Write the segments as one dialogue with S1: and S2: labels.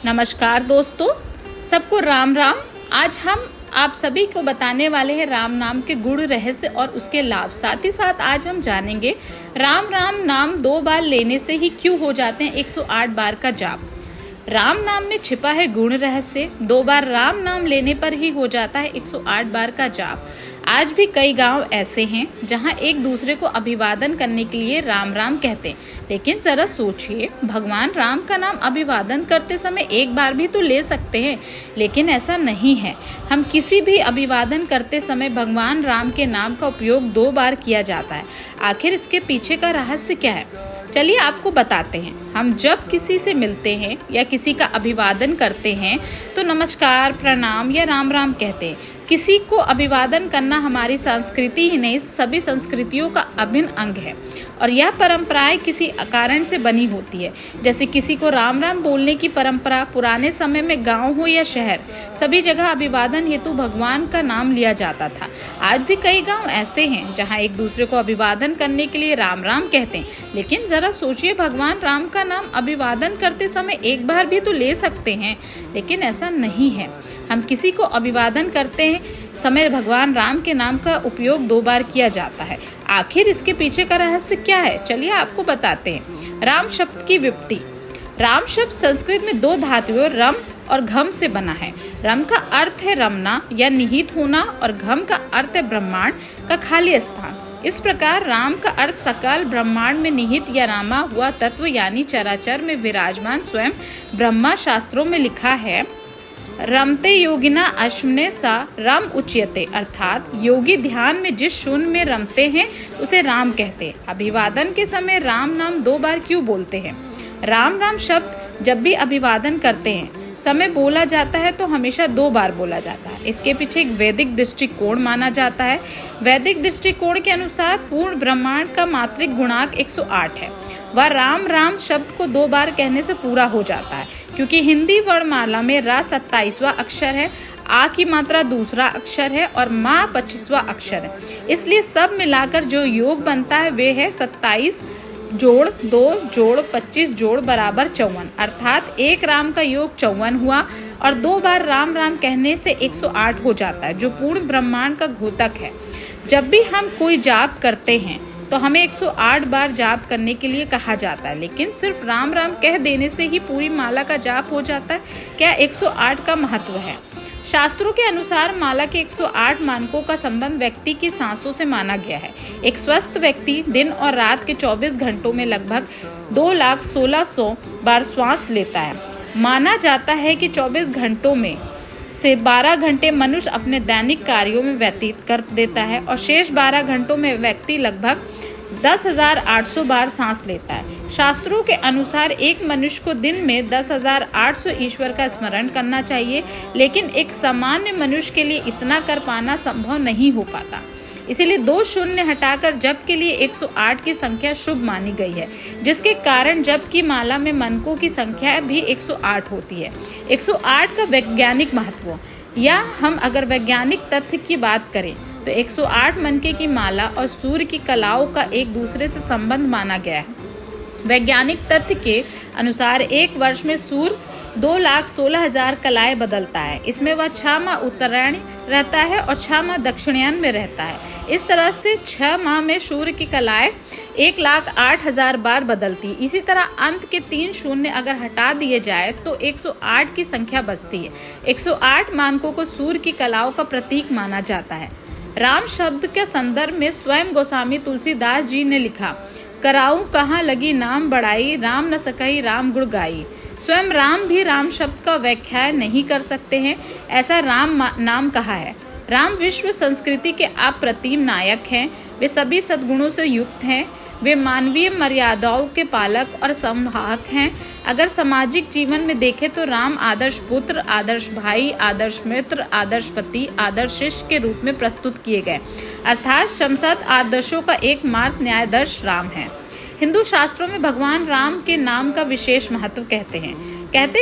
S1: नमस्कार दोस्तों, सबको राम राम। आज हम आप सभी को बताने वाले हैं राम नाम के गुण, रहस्य और उसके लाभ। साथ ही साथ आज हम जानेंगे राम राम नाम 2 बार लेने से ही क्यों हो जाते हैं 108 बार का जाप। राम नाम में छिपा है गुण रहस्य। 2 बार राम नाम लेने पर ही हो जाता है 108 बार का जाप। आज भी कई गांव ऐसे हैं जहां एक दूसरे को अभिवादन करने के लिए राम राम कहते हैं, लेकिन जरा सोचिए, भगवान राम का नाम अभिवादन करते समय एक बार भी तो ले सकते हैं, लेकिन ऐसा नहीं है। हम किसी भी अभिवादन करते समय भगवान राम के नाम का उपयोग 2 बार किया जाता है। आखिर इसके पीछे का रहस्य क्या है, चलिए आपको बताते हैं। हम जब किसी से मिलते हैं या किसी का अभिवादन करते हैं तो नमस्कार, प्रणाम या राम राम कहते हैं। किसी को अभिवादन करना हमारी संस्कृति ही नहीं, सभी संस्कृतियों का अभिन्न अंग है और यह परंपराएं किसी कारण से बनी होती है। जैसे किसी को राम राम बोलने की परंपरा पुराने समय में गांव हो या शहर, सभी जगह अभिवादन हेतु भगवान का नाम लिया जाता था। आज भी कई गांव ऐसे हैं जहां एक दूसरे को अभिवादन करने के लिए राम राम कहते हैं, लेकिन जरा सोचिए, भगवान राम का नाम अभिवादन करते समय एक बार भी तो ले सकते हैं, लेकिन ऐसा नहीं है। हम किसी को अभिवादन करते हैं समय भगवान राम के नाम का उपयोग 2 बार किया जाता है। आखिर इसके पीछे का रहस्य क्या है, चलिए आपको बताते हैं। राम शब्द की व्युत्पत्ति। राम शब्द संस्कृत में 2 धातुओं रम और घम से बना है। रम का अर्थ है रमना या निहित होना और घम का अर्थ है ब्रह्मांड का खाली स्थान। इस प्रकार राम का अर्थ सकल ब्रह्मांड में निहित या रामा हुआ तत्व यानी चराचर में विराजमान स्वयं ब्रह्मा। शास्त्रों में लिखा है, रमते योगिना अश्मने सा राम उच्यते, अर्थात योगी ध्यान में जिस शून्य में रमते हैं उसे राम कहते हैं। अभिवादन के समय राम नाम 2 बार क्यों बोलते हैं? राम राम शब्द जब भी अभिवादन करते हैं समय बोला जाता है तो हमेशा 2 बार बोला जाता है। इसके पीछे एक वैदिक दृष्टिकोण माना जाता है। वैदिक दृष्टिकोण के अनुसार पूर्ण ब्रह्मांड का मात्रिक गुणांक 108 है। वह राम राम शब्द को 2 बार कहने से पूरा हो जाता है, क्योंकि हिंदी वर्णमाला में रा 27वां अक्षर है, आ की मात्रा दूसरा अक्षर है और मा 25वां अक्षर है। इसलिए सब मिलाकर जो योग बनता है वे है 27 जोड़ 2 जोड़ 25 जोड़ बराबर 54, अर्थात एक राम का योग 54 हुआ और 2 बार राम राम कहने से 108 हो जाता है, जो पूर्ण ब्रह्मांड का घोतक है। जब भी हम कोई जाप करते हैं तो हमें 108 बार जाप करने के लिए कहा जाता है, लेकिन सिर्फ राम राम कह देने से ही पूरी माला का जाप हो जाता है? क्या 108 का महत्व है? शास्त्रों के अनुसार माला के 108 मानकों का संबंध व्यक्ति की सांसों से माना गया है। एक स्वस्थ व्यक्ति दिन और रात के 24 घंटों में लगभग 2,16,000 बार श्वास लेता है। माना जाता है कि 24 घंटों में से 12 घंटे मनुष्य अपने दैनिक कार्यों में व्यतीत कर देता है और शेष 12 घंटों में व्यक्ति लगभग 10,800 बार सांस लेता है। शास्त्रों के अनुसार एक मनुष्य को दिन में 10,800 ईश्वर का स्मरण करना चाहिए, लेकिन एक सामान्य मनुष्य के लिए इतना कर पाना संभव नहीं हो पाता। इसीलिए 2 शून्य हटाकर जप के लिए 108 की संख्या शुभ मानी गई है, जिसके कारण जप की माला में मनकों की संख्या भी 108 होती है। 108 का वैज्ञानिक महत्व, या हम अगर वैज्ञानिक तथ्य की बात करें तो 108 मनके की माला और सूर्य की कलाओं का एक दूसरे से संबंध माना गया है। वैज्ञानिक तथ्य के अनुसार एक वर्ष में सूर्य 2,16,000 कलाएं बदलता है। इसमें वह 6 माह उत्तरायण रहता है और 6 माह दक्षिणायन में रहता है। इस तरह से 6 माह में सूर्य की कलाएं 1,08,000 बार बदलती है। इसी तरह अंत के 3 शून्य अगर हटा दिए जाए तो 108 की संख्या बचती है। 108 मानकों को सूर्य की कलाओं का प्रतीक माना जाता है। राम शब्द के संदर्भ में स्वयं गोस्वामी तुलसीदास जी ने लिखा, कराऊं कहाँ लगी नाम बढ़ाई, राम न सकई राम गुण गाई। स्वयं राम भी राम शब्द का व्याख्या नहीं कर सकते हैं, ऐसा राम नाम कहा है। राम विश्व संस्कृति के अप्रतिम नायक हैं। वे सभी सद्गुणों से युक्त हैं। वे मानवीय मर्यादाओं के पालक और संवाहक हैं। अगर सामाजिक जीवन में देखें तो राम आदर्श पुत्र, आदर्श भाई, आदर्श मित्र, आदर्श पति, आदर्श शिष्य के रूप में प्रस्तुत किए गए, अर्थात समस्त आदर्शों का एकमात्र न्यायाधीश राम है। हिंदू शास्त्रों में भगवान राम के नाम का विशेष महत्व कहते हैं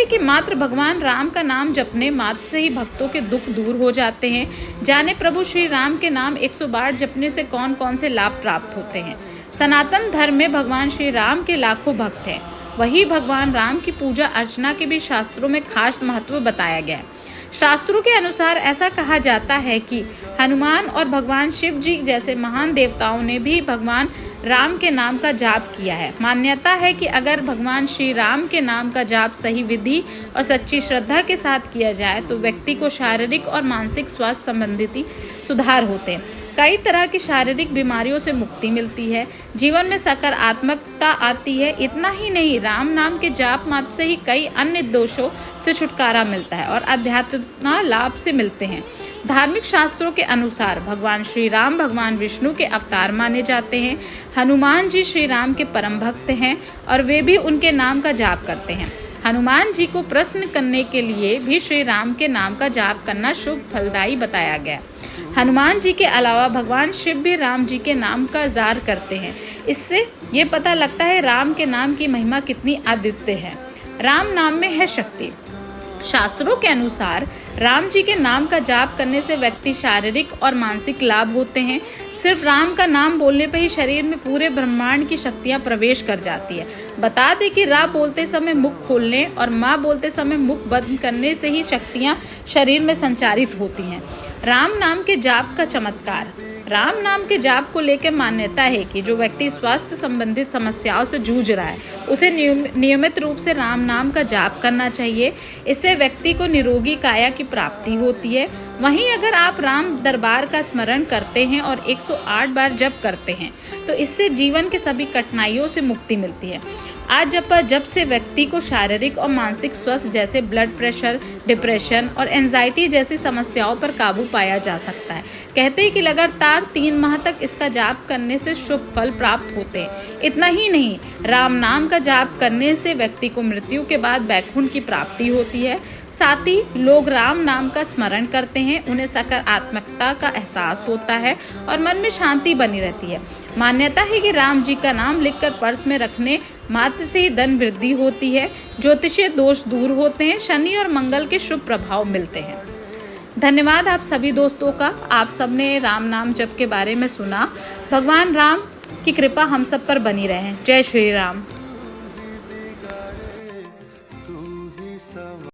S1: कि मात्र भगवान राम का नाम जपने मात्र से ही भक्तों के दुख दूर हो जाते हैं। जाने प्रभु श्री राम के नाम 100 बार जपने से कौन कौन से लाभ प्राप्त होते हैं। सनातन धर्म में भगवान श्री राम के लाखों भक्त हैं। वही भगवान राम की पूजा अर्चना के भी शास्त्रों में खास महत्व बताया गया है। शास्त्रों के अनुसार ऐसा कहा जाता है कि हनुमान और भगवान शिव जी जैसे महान देवताओं ने भी भगवान राम के नाम का जाप किया है। मान्यता है कि अगर भगवान श्री राम के नाम का जाप सही विधि और सच्ची श्रद्धा के साथ किया जाए तो व्यक्ति को शारीरिक और मानसिक स्वास्थ्य संबंधित सुधार होते हैं। कई तरह की शारीरिक बीमारियों से मुक्ति मिलती है, जीवन में सकारात्मकता आती है। इतना ही नहीं, राम नाम के जाप मात्र से ही कई अन्य दोषों से छुटकारा मिलता है और आध्यात्मिक लाभ से मिलते हैं। धार्मिक शास्त्रों के अनुसार भगवान श्री राम भगवान विष्णु के अवतार माने जाते हैं। हनुमान जी श्री राम के परम भक्त हैं और वे भी उनके नाम का जाप करते हैं। हनुमान जी को प्रसन्न करने के लिए भी श्री राम के नाम का जाप करना शुभ फलदायी बताया गया। हनुमान जी के अलावा भगवान शिव भी राम जी के नाम का जार करते हैं। इससे ये पता लगता है राम के नाम की महिमा कितनी अद्वितीय है। राम नाम में है शक्ति। शास्त्रों के अनुसार राम जी के नाम का जाप करने से व्यक्ति शारीरिक और मानसिक लाभ होते हैं। सिर्फ राम का नाम बोलने पर ही शरीर में पूरे ब्रह्मांड की शक्तियां प्रवेश कर जाती है। बता दें कि रा बोलते समय मुख खोलने और माँ बोलते समय मुख बंद करने से ही शक्तियां शरीर में संचारित होती हैं। राम नाम के जाप का चमत्कार। राम नाम के जाप को लेकर मान्यता है कि जो व्यक्ति स्वास्थ्य संबंधित समस्याओं से जूझ रहा है उसे नियमित रूप से राम नाम का जाप करना चाहिए। इससे व्यक्ति को निरोगी काया की प्राप्ति होती है। वहीं अगर आप राम दरबार का स्मरण करते हैं और 108 बार जप करते हैं तो इससे जीवन के सभी कठिनाइयों से मुक्ति मिलती है। आज जब से व्यक्ति को शारीरिक और मानसिक स्वास्थ्य जैसे ब्लड प्रेशर, डिप्रेशन और एंजाइटी जैसी समस्याओं पर काबू पाया जा सकता है। कहते हैं कि लगातार 3 माह तक इसका जाप करने से शुभ फल प्राप्त होते हैं। इतना ही नहीं, राम नाम का जाप करने से व्यक्ति को मृत्यु के बाद वैकुंठ की प्राप्ति होती है। साथ ही लोग राम नाम का स्मरण करते हैं, उन्हें सकारात्मकता का एहसास होता है और मन में शांति बनी रहती है। मान्यता है कि राम जी का नाम लिखकर पर्स में रखने मात्र से ही धन वृद्धि होती है, ज्योतिषीय दोष दूर होते हैं, शनि और मंगल के शुभ प्रभाव मिलते हैं। धन्यवाद आप सभी दोस्तों का। आप सबने राम नाम जप के बारे में सुना। भगवान राम की कृपा हम सब पर बनी रहे। जय श्री राम।